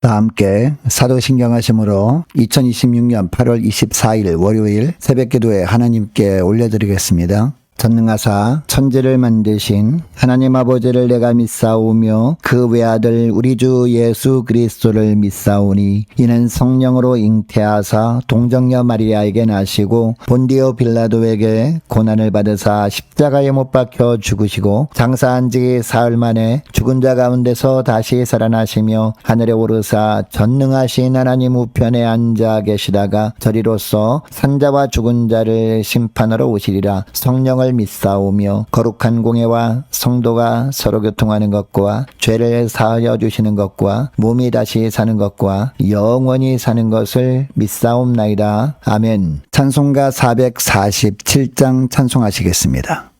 다 함께 사도신경 하심으로 2026년 8월 24일 월요일 새벽기도에 하나님께 올려드리겠습니다. 전능하사 천지를 만드신 하나님 아버지를 내가 믿사오며 그 외아들 우리 주 예수 그리스도를 믿사오니 이는 성령으로 잉태하사 동정녀 마리아에게 나시고 본디오 빌라도에게 고난을 받으사 십자가에 못 박혀 죽으시고 장사한 지 사흘 만에 죽은 자 가운데서 다시 살아나시며 하늘에 오르사 전능하신 하나님 우편에 앉아 계시다가 저리로서 산자와 죽은 자를 심판하러 오시리라. 성령을 믿사오며 거룩한 공예와 성도가 서로 교통하는 것과 죄를 사하여 주시는 것과 몸이 다시 사는 것과 영원히 사는 것을 믿사옵나이다. 아멘. 찬송가 447장 찬송하시겠습니다.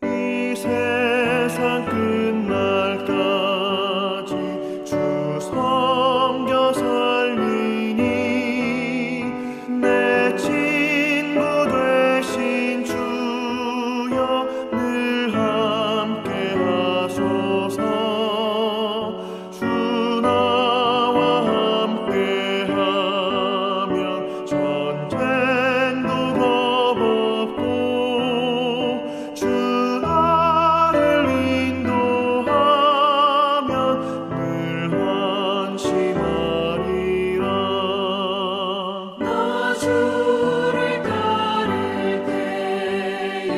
이 세상 끝날까지 주 섬겨 살리니 내 친구 되신 주여 늘 함께 하소서. 주 나와 함께 하면 전쟁도 겁없고 주 나를 인도하면 늘 안심하리라. 나 주를 따를 때에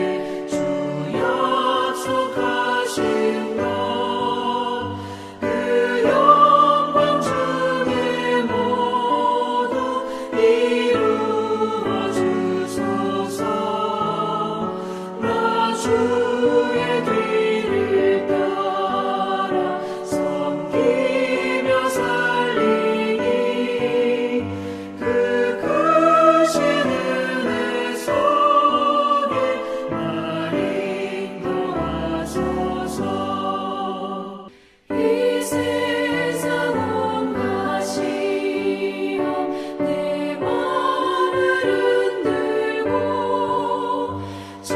주 약속하신 것 그 영광 중에 모두 이루어 주소서. 나 주의 뒤를 따라 섬기며 살리니 그 크신 은혜 속에 날 인도하소서. 이 세상 온갖 시험 내 마음을 흔들고 저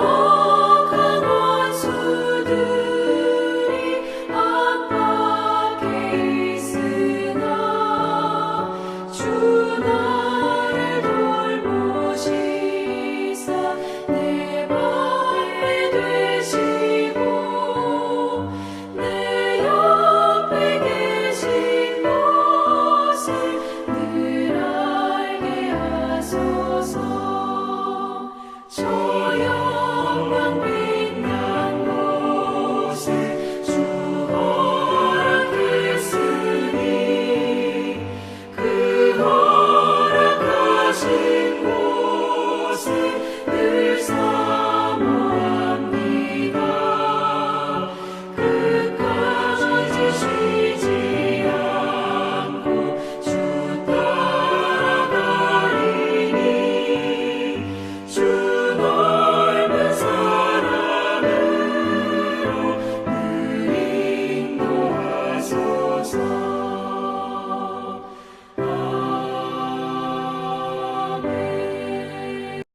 악한 원수들이 압박해 있으나 주 나를 돌보시사 내 방패 되시고 내 옆에 계신 것을 늘 알게 하소서. 저 영광 빛난 곳에 주 허락했으니 그 허락하신 곳에 늘 사모합니다. 끝까지 쉬지 않고 주 따라가리니 주 넓은 사랑으로 늘 인도하소서. 아멘.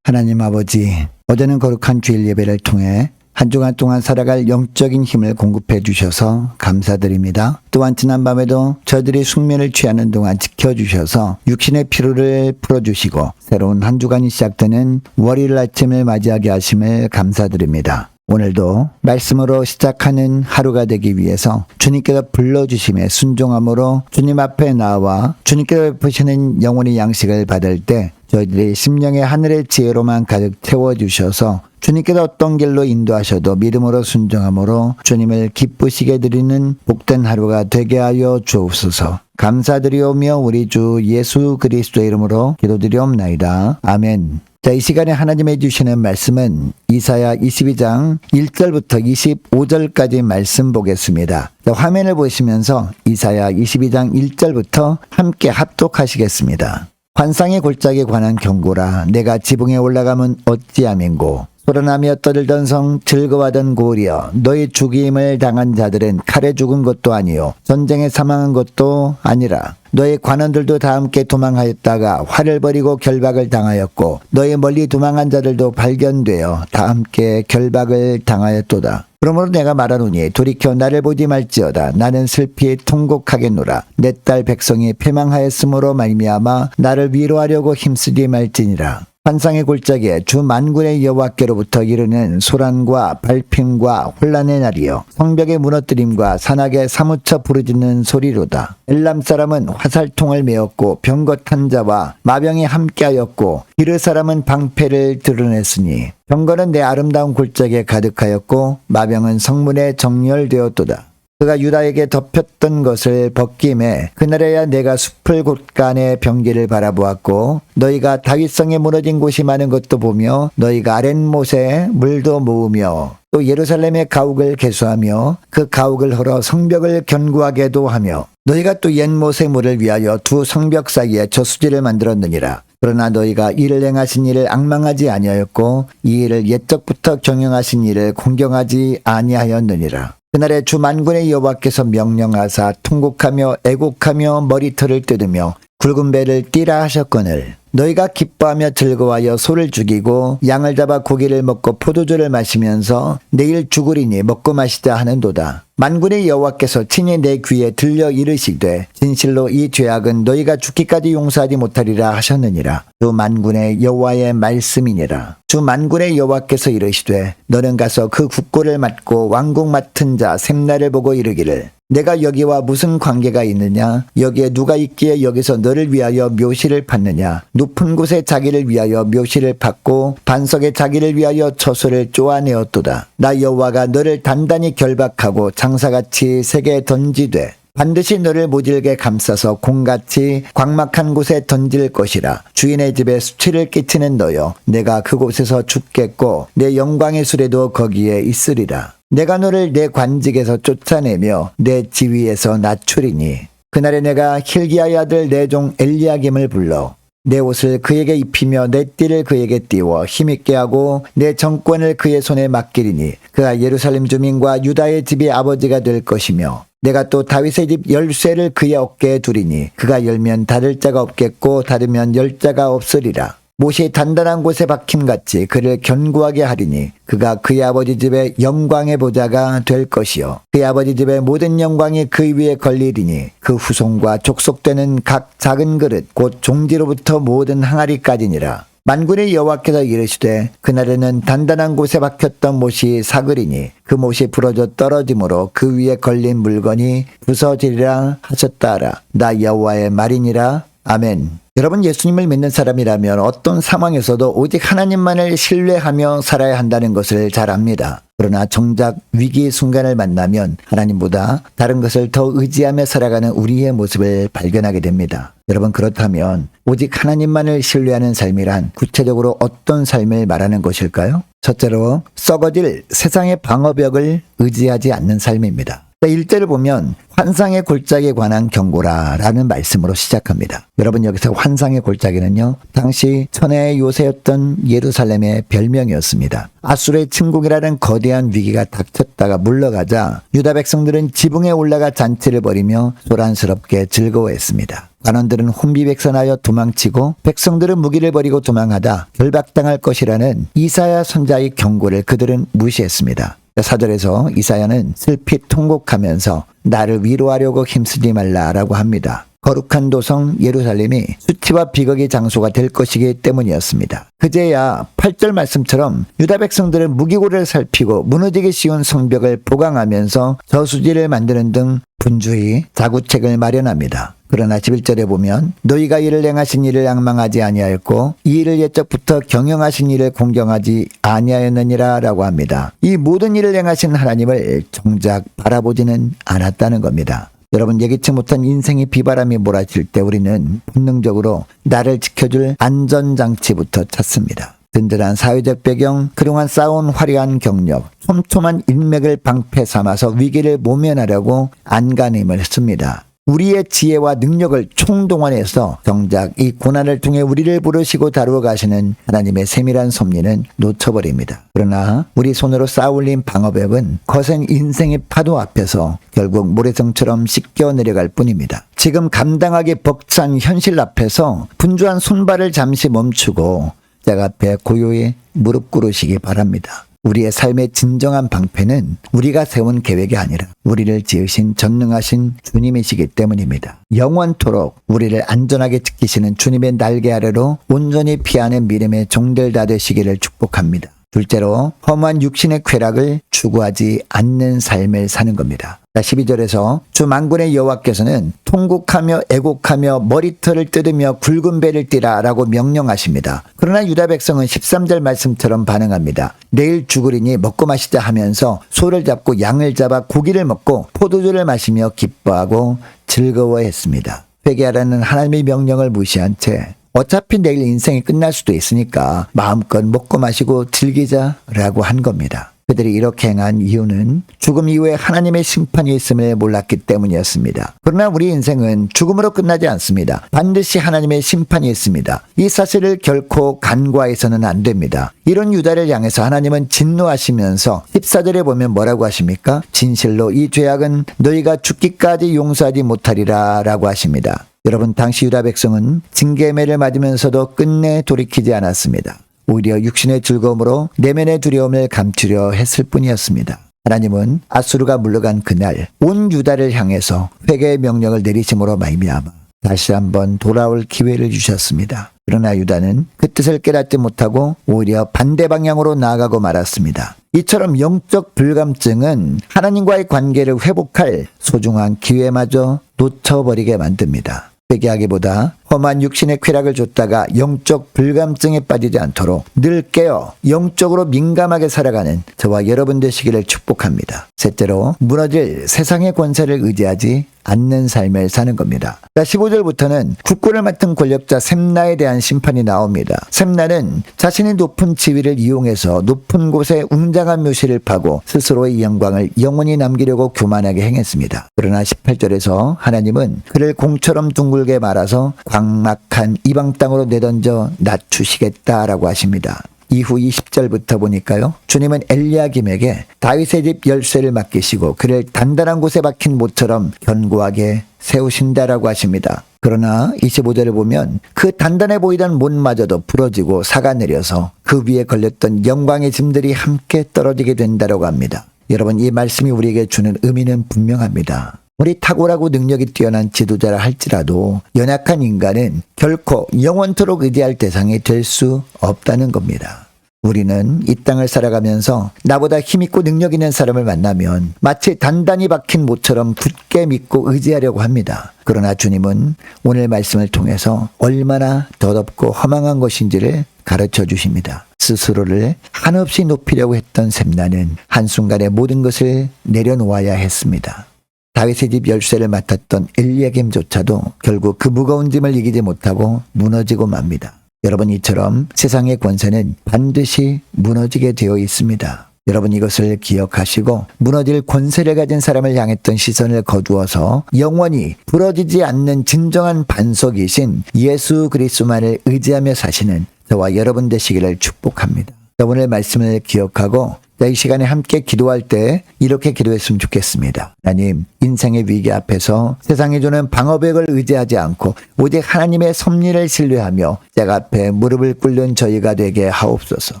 하나님 아버지, 어제는 거룩한 주일 예배를 통해 한 주간 동안 살아갈 영적인 힘을 공급해 주셔서 감사드립니다. 또한 지난밤에도 저희들이 숙면을 취하는 동안 지켜주셔서 육신의 피로를 풀어주시고 새로운 한 주간이 시작되는 월요일 아침을 맞이하게 하심을 감사드립니다. 오늘도 말씀으로 시작하는 하루가 되기 위해서 주님께서 불러주심에 순종함으로 주님 앞에 나와 주님께서 베푸시는 영혼의 양식을 받을 때 저희들이 심령의 하늘의 지혜로만 가득 채워주셔서 주님께서 어떤 길로 인도하셔도 믿음으로 순종함으로 주님을 기쁘시게 드리는 복된 하루가 되게 하여 주옵소서. 감사드리오며 우리 주 예수 그리스도의 이름으로 기도드리옵나이다. 아멘. 자, 이 시간에 하나님이 주시는 말씀은 이사야 22장 1절부터 25절까지 말씀 보겠습니다. 자, 화면을 보시면서 이사야 22장 1절부터 함께 합독하시겠습니다. 환상의 골짜기에 관한 경고라. 내가 지붕에 올라가면 어찌함인고 소란하며 떠들던 성 즐거워하던 고리여, 너희 죽임을 당한 자들은 칼에 죽은 것도 아니요 전쟁에 사망한 것도 아니라 너희 관원들도 다 함께 도망하였다가 활을 버리고 결박을 당하였고 너희 멀리 도망한 자들도 발견되어 다 함께 결박을 당하였도다. 그러므로 내가 말하노니 돌이켜 나를 보지 말지어다. 나는 슬피 통곡하겠노라. 내 딸 백성이 패망하였으므로 말미암아 나를 위로하려고 힘쓰지 말지니라. 환상의 골짜기에 주 만군의 여호와께로부터 이르는 소란과 발핀과 혼란의 날이요 성벽의 무너뜨림과 산악에 사무쳐 부르짖는 소리로다. 엘람 사람은 화살통을 메었고 병거탄 자와 마병이 함께하였고 기르 사람은 방패를 드러냈으니 병거는 내 아름다운 골짜기에 가득하였고 마병은 성문에 정렬되었도다. 그가 유다에게 덮였던 것을 벗김에 그날에야 내가 숲을 곳간의 병기를 바라보았고 너희가 다윗성에 무너진 곳이 많은 것도 보며 너희가 아랫못에 물도 모으며 또 예루살렘의 가옥을 개수하며 그 가옥을 헐어 성벽을 견고하게도 하며 너희가 또 옛못의 물을 위하여 두 성벽 사이에 저수지를 만들었느니라. 그러나 너희가 이를 행하신 일을 앙망하지 아니하였고 이 일을 옛적부터 경영하신 일을 공경하지 아니하였느니라. 그날에 주 만군의 여호와께서 명령하사 통곡하며 애곡하며 머리털을 뜯으며 굵은 배를 띠라 하셨거늘 너희가 기뻐하며 즐거워하여 소를 죽이고 양을 잡아 고기를 먹고 포도주를 마시면서 내일 죽으리니 먹고 마시자 하는도다. 만군의 여호와께서 친히 내 귀에 들려 이르시되 진실로 이 죄악은 너희가 죽기까지 용서하지 못하리라 하셨느니라. 주 만군의 여호와의 말씀이니라. 주 만군의 여호와께서 이르시되 너는 가서 그 국고를 맡고 왕궁 맡은 자 셈나를 보고 이르기를 내가 여기와 무슨 관계가 있느냐? 여기에 누가 있기에 여기서 너를 위하여 묘시를 팠느냐? 높은 곳에 자기를 위하여 묘시를 팠고 반석에 자기를 위하여 처소를 쪼아내었도다. 나 여호와가 너를 단단히 결박하고 장사같이 세게 던지되 반드시 너를 모질게 감싸서 공같이 광막한 곳에 던질 것이라. 주인의 집에 수치를 끼치는 너여 내가 그곳에서 죽겠고 내 영광의 수레도 거기에 있으리라. 내가 너를 내 관직에서 쫓아내며 내 지위에서 낮추리니 그날에 내가 hil기야의 아들 내 종 엘리야김을 불러 내 옷을 그에게 입히며 내 띠를 그에게 띄워 힘있게 하고 내 정권을 그의 손에 맡기리니 그가 예루살렘 주민과 유다의 집의 아버지가 될 것이며 내가 또 다윗의 집 열쇠를 그의 어깨에 두리니 그가 열면 닫을 자가 없겠고 닫으면 열 자가 없으리라. 못이 단단한 곳에 박힘같이 그를 견고하게 하리니 그가 그의 아버지 집의 영광의 보좌가 될 것이요 그의 아버지 집의 모든 영광이 그 위에 걸리리니 그 후손과 족속되는 각 작은 그릇 곧 종지로부터 모든 항아리까지니라. 만군의 여호와께서 이르시되 그날에는 단단한 곳에 박혔던 못이 사그리니 그 못이 부러져 떨어지므로 그 위에 걸린 물건이 부서지리라 하셨다라. 나 여호와의 말이니라. 아멘. 여러분 예수님을 믿는 사람이라면 어떤 상황에서도 오직 하나님만을 신뢰하며 살아야 한다는 것을 잘 압니다. 그러나 정작 위기의 순간을 만나면 하나님보다 다른 것을 더 의지하며 살아가는 우리의 모습을 발견하게 됩니다. 여러분 그렇다면 오직 하나님만을 신뢰하는 삶이란 구체적으로 어떤 삶을 말하는 것일까요? 첫째로 썩어질 세상의 방어벽을 의지하지 않는 삶입니다. 1절을 보면 환상의 골짜기에 관한 경고라라는 말씀으로 시작합니다. 여러분 여기서 환상의 골짜기는요 당시 천혜의 요새였던 예루살렘의 별명이었습니다. 아수르의 침공이라는 거대한 위기가 닥쳤다가 물러가자 유다 백성들은 지붕에 올라가 잔치를 벌이며 소란스럽게 즐거워했습니다. 관원들은 혼비백산하여 도망치고 백성들은 무기를 버리고 도망하다 결박당할 것이라는 이사야 선자의 경고를 그들은 무시했습니다. 4절에서 이사야는 슬피 통곡하면서 나를 위로하려고 힘쓰지 말라라고 합니다. 거룩한 도성 예루살렘이 수치와 비극의 장소가 될 것이기 때문이었습니다. 그제야 8절 말씀처럼 유다 백성들은 무기고를 살피고 무너지기 쉬운 성벽을 보강하면서 저수지를 만드는 등 분주히 자구책을 마련합니다. 그러나 11절에 보면 너희가 이를 행하신 일을 앙망하지 아니하였고 이 일을 옛적부터 경영하신 일을 공경하지 아니하였느니라 라고 합니다. 이 모든 일을 행하신 하나님을 정작 바라보지는 않았다는 겁니다. 여러분 예기치 못한 인생의 비바람이 몰아칠 때 우리는 본능적으로 나를 지켜줄 안전장치부터 찾습니다. 든든한 사회적 배경, 그동안 쌓아온 화려한 경력, 촘촘한 인맥을 방패 삼아서 위기를 모면하려고 안간힘을 했습니다. 우리의 지혜와 능력을 총동원해서 정작 이 고난을 통해 우리를 부르시고 다루어 가시는 하나님의 세밀한 섭리는 놓쳐버립니다. 그러나 우리 손으로 쌓아올린 방어벽은 거센 인생의 파도 앞에서 결국 모래성처럼 씻겨 내려갈 뿐입니다. 지금 감당하기 벅찬 현실 앞에서 분주한 손발을 잠시 멈추고 짝 앞에 고요히 무릎 꿇으시기 바랍니다. 우리의 삶의 진정한 방패는 우리가 세운 계획이 아니라 우리를 지으신 전능하신 주님이시기 때문입니다. 영원토록 우리를 안전하게 지키시는 주님의 날개 아래로 온전히 피하는 믿음의 종들 다 되시기를 축복합니다. 둘째로 험한 육신의 쾌락을 추구하지 않는 삶을 사는 겁니다. 12절에서 주 만군의 여호와께서는 통곡하며 애곡하며 머리털을 뜯으며 굵은 배를 띠라 라고 명령하십니다. 그러나 유다 백성은 13절 말씀처럼 반응합니다. 내일 죽으리니 먹고 마시자 하면서 소를 잡고 양을 잡아 고기를 먹고 포도주를 마시며 기뻐하고 즐거워했습니다. 회개하라는 하나님의 명령을 무시한 채 어차피 내일 인생이 끝날 수도 있으니까 마음껏 먹고 마시고 즐기자라고 한 겁니다. 그들이 이렇게 행한 이유는 죽음 이후에 하나님의 심판이 있음을 몰랐기 때문이었습니다. 그러나 우리 인생은 죽음으로 끝나지 않습니다. 반드시 하나님의 심판이 있습니다. 이 사실을 결코 간과해서는 안 됩니다. 이런 유다를 향해서 하나님은 진노하시면서 14절에 보면 뭐라고 하십니까? 진실로 이 죄악은 너희가 죽기까지 용서하지 못하리라 라고 하십니다. 여러분, 당시 유다 백성은 징계매를 맞으면서도 끝내 돌이키지 않았습니다. 오히려 육신의 즐거움으로 내면의 두려움을 감추려 했을 뿐이었습니다. 하나님은 아수르가 물러간 그날 온 유다를 향해서 회개의 명령을 내리심으로 말미암아 다시 한번 돌아올 기회를 주셨습니다. 그러나 유다는 그 뜻을 깨닫지 못하고 오히려 반대 방향으로 나아가고 말았습니다. 이처럼 영적 불감증은 하나님과의 관계를 회복할 소중한 기회마저 놓쳐버리게 만듭니다. 회개하기보다 험한 육신의 쾌락을 줬다가 영적 불감증에 빠지지 않도록 늘 깨어 영적으로 민감하게 살아가는 저와 여러분 되시기를 축복합니다. 셋째로 무너질 세상의 권세를 의지하지 않는 삶을 사는 겁니다. 15절부터는 국군을 맡은 권력자 셈나에 대한 심판이 나옵니다. 셈나는 자신이 높은 지위를 이용해서 높은 곳에 웅장한 묘실을 파고 스스로의 영광을 영원히 남기려고 교만하게 행했습니다. 그러나 18절에서 하나님은 그를 공처럼 둥글게 말아서 광막한 이방 땅으로 내던져 낮추시겠다라고 하십니다. 이후 20절부터 보니까요. 주님은 엘리야김에게 다윗의 집 열쇠를 맡기시고 그를 단단한 곳에 박힌 모처럼 견고하게 세우신다라고 하십니다. 그러나 25절을 보면 그 단단해 보이던 못마저도 부러지고 사가 내려서 그 위에 걸렸던 영광의 짐들이 함께 떨어지게 된다라고 합니다. 여러분, 이 말씀이 우리에게 주는 의미는 분명합니다. 우리 탁월하고 능력이 뛰어난 지도자라 할지라도 연약한 인간은 결코 영원토록 의지할 대상이 될 수 없다는 겁니다. 우리는 이 땅을 살아가면서 나보다 힘있고 능력 있는 사람을 만나면 마치 단단히 박힌 모처럼 굳게 믿고 의지하려고 합니다. 그러나 주님은 오늘 말씀을 통해서 얼마나 더럽고 허망한 것인지를 가르쳐 주십니다. 스스로를 한없이 높이려고 했던 셈나는 한순간에 모든 것을 내려놓아야 했습니다. 다윗의 집 열쇠를 맡았던 엘리야김조차도 결국 그 무거운 짐을 이기지 못하고 무너지고 맙니다. 여러분, 이처럼 세상의 권세는 반드시 무너지게 되어 있습니다. 여러분, 이것을 기억하시고 무너질 권세를 가진 사람을 향했던 시선을 거두어서 영원히 부러지지 않는 진정한 반석이신 예수 그리스도만을 의지하며 사시는 저와 여러분 되시기를 축복합니다. 오늘 말씀을 기억하고 이 시간에 함께 기도할 때 이렇게 기도했으면 좋겠습니다. 하나님, 인생의 위기 앞에서 세상이 주는 방어벽을 의지하지 않고 오직 하나님의 섭리를 신뢰하며 짝 앞에 무릎을 꿇는 저희가 되게 하옵소서.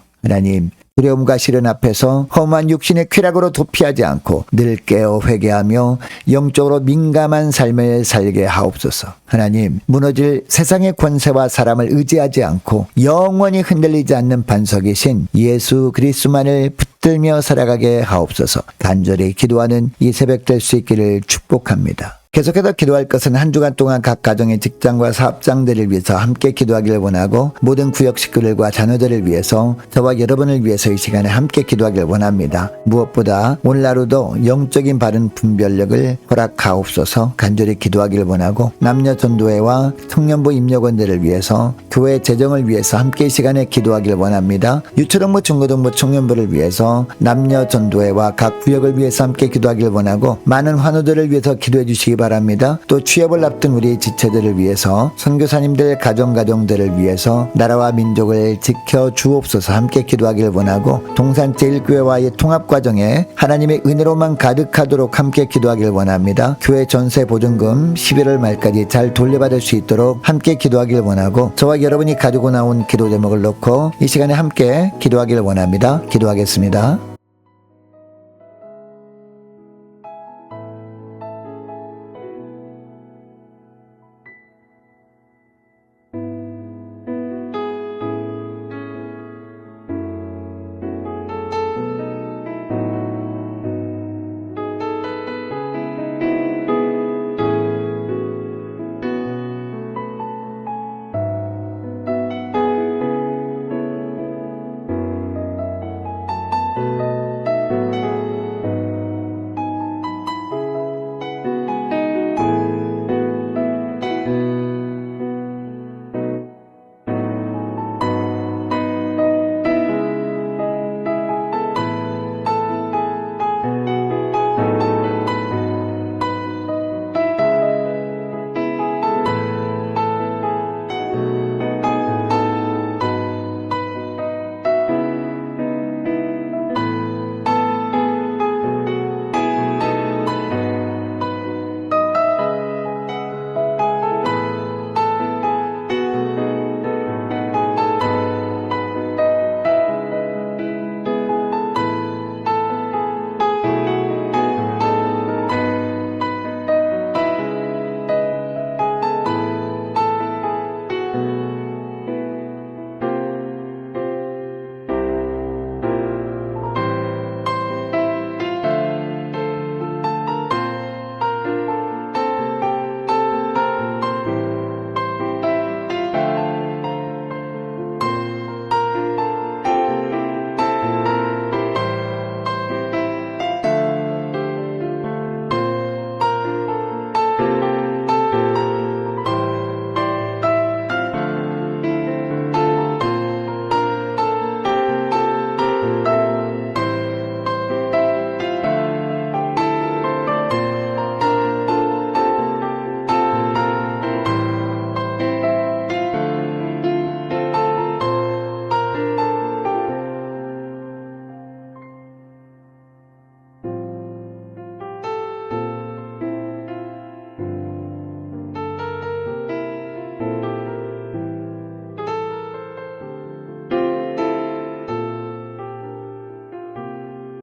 하나님, 두려움과 시련 앞에서 험한 육신의 쾌락으로 도피하지 않고 늘 깨어 회개하며 영적으로 민감한 삶을 살게 하옵소서. 하나님, 무너질 세상의 권세와 사람을 의지하지 않고 영원히 흔들리지 않는 반석이신 예수 그리스도만을 붙들며 살아가게 하옵소서. 간절히 기도하는 이 새벽 될 수 있기를 축복합니다. 계속해서 기도할 것은 한 주간 동안 각 가정의 직장과 사업장들을 위해서 함께 기도하기를 원하고 모든 구역 식구들과 자녀들을 위해서 저와 여러분을 위해서 이 시간에 함께 기도하기를 원합니다. 무엇보다 오늘 하루도 영적인 바른 분별력을 허락하옵소서. 간절히 기도하기를 원하고 남녀 전도회와 청년부 임력원들을 위해서 교회 재정을 위해서 함께 이 시간에 기도하기를 원합니다. 유초등부 중고등부 청년부를 위해서 남녀 전도회와 각 구역을 위해서 함께 기도하기를 원하고 많은 환우들을 위해서 기도해 주시기 바랍니다. 또 취업을 앞둔 우리 지체들을 위해서, 선교사님들 가정들을 위해서 나라와 민족을 지켜 주옵소서 함께 기도하길 원하고, 동산제일교회와의 통합 과정에 하나님의 은혜로만 가득하도록 함께 기도하길 원합니다. 교회 전세 보증금 11월 말까지 잘 돌려받을 수 있도록 함께 기도하길 원하고, 저와 여러분이 가지고 나온 기도 제목을 놓고 이 시간에 함께 기도하길 원합니다. 기도하겠습니다.